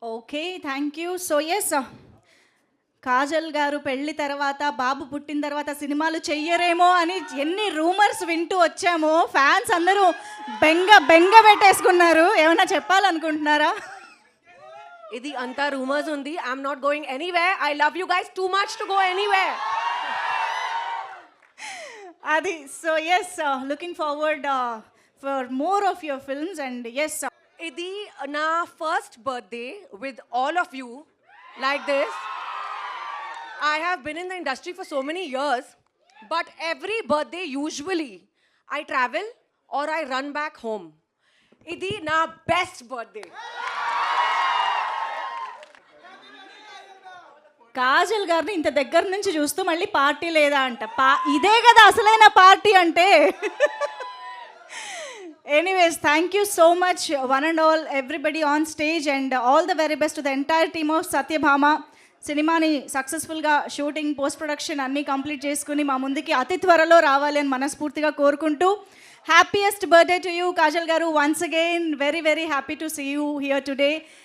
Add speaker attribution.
Speaker 1: Okay. Thank you. So, yes. Kajal గారు పెళ్లి తర్వాత, బాబు పుట్టిన తర్వాత సినిమాలు చెయ్యరేమో అని ఎన్ని రూమర్స్ వింటూ వచ్చామో, ఫ్యాన్స్ అందరూ బెంగ బెంగ పెట్టేసుకున్నారు. ఏమన్నా చెప్పాలనుకుంటున్నారా?
Speaker 2: ఇది అంతా రూమర్స్ ఉంది. I'm not going anywhere. I love you guys too much to go anywhere.
Speaker 1: అది. So, yes. Looking forward for more of your films and yes.
Speaker 2: ఇది నా first birthday with all of you like this. I have been in the industry for so many years, but every birthday usually I travel or I run back home. Idi na best birthday.
Speaker 1: Kajal గారిని ఇంత దగ్గర నుంచి చూస్తూ మళ్ళీ party లేదా అంట. ఇదే కదా అసలైన పార్టీ అంటే. Anyways, thank you so much one and all everybody on stage and all the very best to the entire team of Satyabhama. సినిమాని సక్సెస్ఫుల్గా షూటింగ్, పోస్ట్ ప్రొడక్షన్ అన్నీ కంప్లీట్ చేసుకుని మా ముందుకి అతి త్వరలో రావాలి అని మనస్ఫూర్తిగా కోరుకుంటూ, happiest birthday to you Kajal garu. Once again very very happy to see you here today.